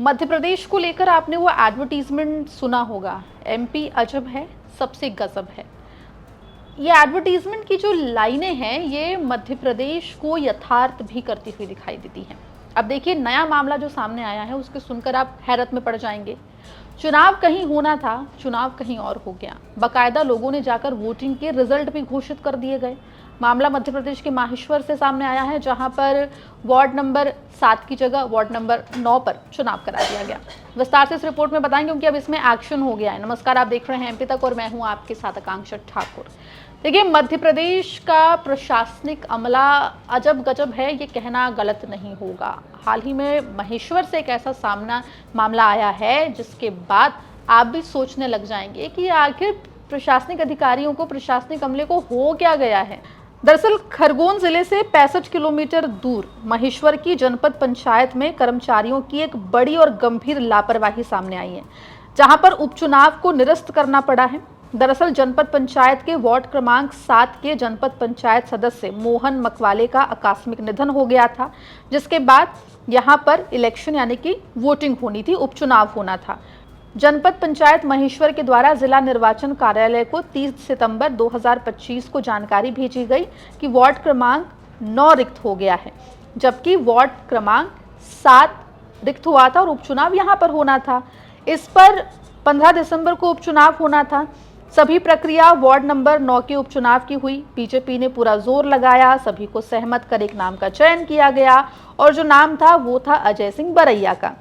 मध्य प्रदेश को लेकर आपने वो एडवर्टीजमेंट सुना होगा, एमपी अजब है सबसे गजब है। ये एडवर्टीजमेंट की जो लाइनें हैं ये मध्य प्रदेश को यथार्थ भी करती हुई दिखाई देती हैं। अब देखिए, नया मामला जो सामने आया है उसके सुनकर आप हैरत में पड़ जाएंगे। चुनाव कहीं होना था, चुनाव कहीं और हो गया। बाकायदा लोगों ने जाकर वोटिंग के रिजल्ट भी घोषित कर दिए गए। मामला मध्य प्रदेश के माहेश्वर से सामने आया है, जहां पर वार्ड नंबर 7 की जगह वार्ड नंबर 9 पर चुनाव करा दिया गया। विस्तार से इस रिपोर्ट में बताएंगे क्योंकि अब इसमें एक्शन हो गया है। नमस्कार, आप देख रहे हैं एमपी तक और मैं हूं आपके साथ आकांक्षा ठाकुर। देखिए, मध्य प्रदेश का प्रशासनिक अमला अजब गजब है, ये कहना गलत नहीं होगा। हाल ही में महेश्वर से एक ऐसा मामला आया है जिसके बाद आप भी सोचने लग जाएंगे कि आखिर प्रशासनिक अधिकारियों को, प्रशासनिक अमले को हो क्या गया है। दरअसल खरगोन जिले से 65 किलोमीटर दूर महेश्वर की जनपद पंचायत में कर्मचारियों की एक बड़ी और गंभीर लापरवाही सामने आई है, जहां पर उपचुनाव को निरस्त करना पड़ा है। दरअसल जनपद पंचायत के वार्ड क्रमांक 7 के जनपद पंचायत सदस्य मोहन मकवाले का आकस्मिक निधन हो गया था, जिसके बाद यहां पर इलेक्शन यानी कि वोटिंग होनी थी, उपचुनाव होना था। जनपद पंचायत महेश्वर के द्वारा जिला निर्वाचन कार्यालय को 30 सितंबर 2025 को जानकारी भेजी गई कि वार्ड क्रमांक 9 रिक्त हो गया है, जबकि वार्ड क्रमांक 7 रिक्त हुआ था और उपचुनाव यहां पर होना था। इस पर 15 दिसंबर को उपचुनाव होना था। सभी प्रक्रिया वार्ड नंबर 9 के उपचुनाव की हुई। बीजेपी ने पूरा जोर लगाया, सभी को सहमत कर एक नाम का चयन किया गया और जो नाम था वो था अजय सिंह बरैया का।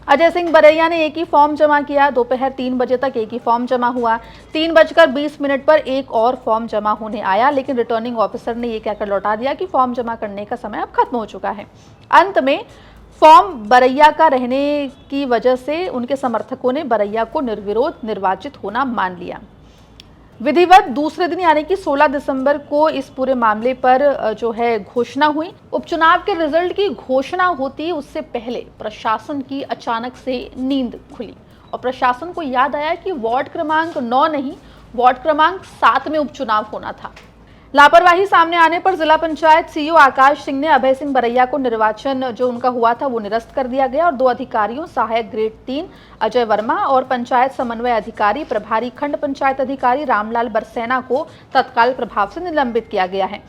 अजय सिंह बरैया ने एक ही फॉर्म जमा किया। दोपहर 3 बजे तक एक ही फॉर्म जमा हुआ। 3:20 पर एक और फॉर्म जमा होने आया, लेकिन रिटर्निंग ऑफिसर ने यह कहकर लौटा दिया कि फॉर्म जमा करने का समय अब खत्म हो चुका है। अंत में फॉर्म बरैया का रहने की वजह से उनके समर्थकों ने बरैया को निर्विरोध निर्वाचित होना मान लिया। विधिवत दूसरे दिन यानी कि 16 दिसंबर को इस पूरे मामले पर जो है घोषणा हुई। उपचुनाव के रिजल्ट की घोषणा होती उससे पहले प्रशासन की अचानक से नींद खुली और प्रशासन को याद आया कि वार्ड क्रमांक 9 नहीं, वार्ड क्रमांक 7 में उपचुनाव होना था। लापरवाही सामने आने पर जिला पंचायत सीईओ आकाश सिंह ने अभय सिंह बरैया को निर्वाचन जो उनका हुआ था वो निरस्त कर दिया गया और 2 अधिकारियों, सहायक ग्रेड 3 अजय वर्मा और पंचायत समन्वय अधिकारी प्रभारी खंड पंचायत अधिकारी रामलाल बरसेना को तत्काल प्रभाव से निलंबित किया गया है।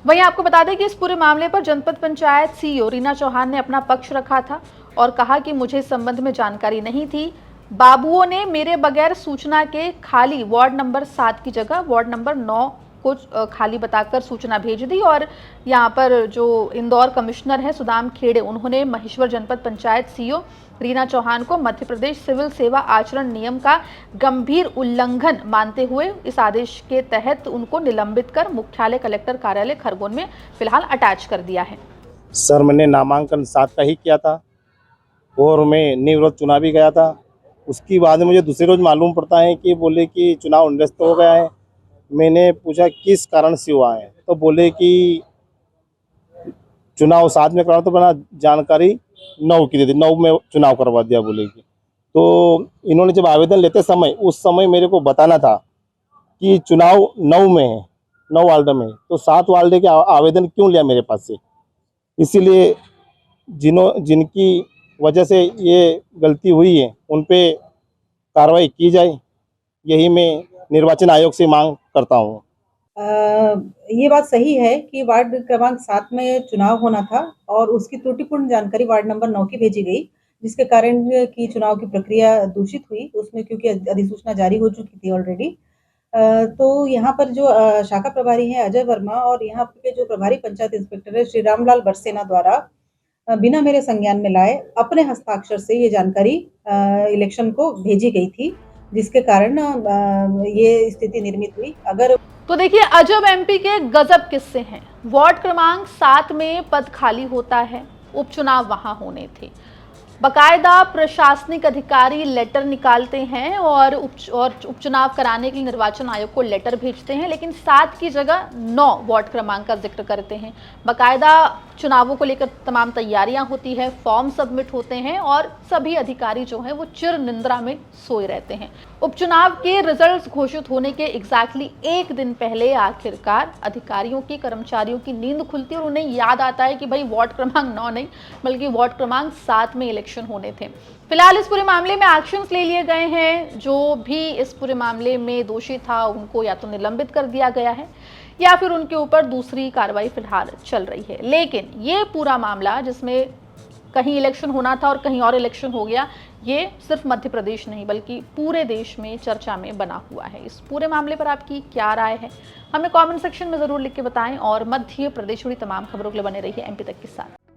वहीं आपको बता दें कि इस पूरे मामले पर जनपद पंचायत सीईओ रीना चौहान ने अपना पक्ष रखा था और कहा कि मुझे इस संबंध में जानकारी नहीं थी। बाबुओं ने मेरे बगैर सूचना के खाली वार्ड नंबर 7 की जगह वार्ड नंबर 9 को खाली बताकर सूचना भेज दी और यहाँ पर जो इंदौर कमिश्नर है सुदाम खेड़े, उन्होंने महेश्वर जनपद पंचायत सीईओ रीना चौहान को मध्य प्रदेश सिविल सेवा आचरण नियम का गंभीर उल्लंघन मानते हुए इस आदेश के तहत उनको निलंबित कर मुख्यालय कलेक्टर कार्यालय खरगोन में फिलहाल अटैच कर दिया है। सर, मैंने नामांकन 7 का ही किया था और मैं निर्विरोध चुनाव भी गया था। उसके बाद मुझे दूसरे रोज मालूम पड़ता है कि बोले कि चुनाव निरस्त हो गया है। मैंने पूछा किस कारण से हुआ है, तो बोले कि चुनाव 7 में करा तो बना जानकारी 9 की दे दी, 9 में चुनाव करवा दिया बोले कि। तो इन्होंने जब आवेदन लेते समय उस समय मेरे को बताना था कि चुनाव 9 में है, 9 वार्ड में, तो 7 वार्ड के आवेदन क्यों लिया मेरे पास से। इसीलिए जिनकी वजह से ये गलती हुई है उन पे कार्रवाई की जाए, यही मैं निर्वाचन आयोग से मांग करता हूँ। ये बात सही है कि वार्ड क्रमांक 7 में चुनाव होना था और उसकी त्रुटिपूर्ण जानकारी वार्ड नंबर 9 की भेजी गई, जिसके कारण की चुनाव की प्रक्रिया दूषित हुई उसमें, क्योंकि अधिसूचना जारी हो चुकी थी ऑलरेडी। तो यहाँ पर जो शाखा प्रभारी हैं अजय वर्मा और यहाँ के जो प्रभारी पंचायत इंस्पेक्टर है श्री रामलाल बरसेना द्वारा बिना मेरे संज्ञान में लाए अपने हस्ताक्षर से ये जानकारी इलेक्शन को भेजी गई थी, जिसके कारण ये स्थिति निर्मित हुई। अगर तो देखिए, अजब एमपी के गजब किस्से हैं। वार्ड क्रमांक 7 में पद खाली होता है, उपचुनाव वहां होने थे। बकायदा प्रशासनिक अधिकारी लेटर निकालते हैं और उपचुनाव कराने के लिए निर्वाचन आयोग को लेटर भेजते हैं, लेकिन 7 की जगह 9 वार्ड क्रमांक का जिक्र करते हैं। बकायदा चुनावों को लेकर तमाम तैयारियां होती है, फॉर्म सबमिट होते हैं और सभी अधिकारी जो हैं वो चिर निंद्रा में सोए रहते हैं। उपचुनाव के रिजल्ट्स घोषित होने के एग्जैक्टली एक दिन पहले आखिरकार अधिकारियों की, कर्मचारियों की नींद खुलती है और उन्हें याद आता है कि भाई वार्ड क्रमांक 9 नहीं बल्कि वार्ड क्रमांक 7 में इलेक्शन होने थे। फिलहाल इस पूरे मामले में एक्शंस ले लिए गए हैं। जो भी इस पूरे मामले में दोषी था उनको या तो निलंबित कर दिया गया है या फिर उनके ऊपर दूसरी कार्रवाई फिलहाल चल रही है। लेकिन ये पूरा मामला जिसमें कहीं इलेक्शन होना था और कहीं और इलेक्शन हो गया, ये सिर्फ मध्य प्रदेश नहीं बल्कि पूरे देश में चर्चा में बना हुआ है। इस पूरे मामले पर आपकी क्या राय है, हमें कमेंट सेक्शन में जरूर लिख के बताएं और मध्य प्रदेश जुड़ी तमाम खबरों के लिए बने रहिए एमपी तक के साथ।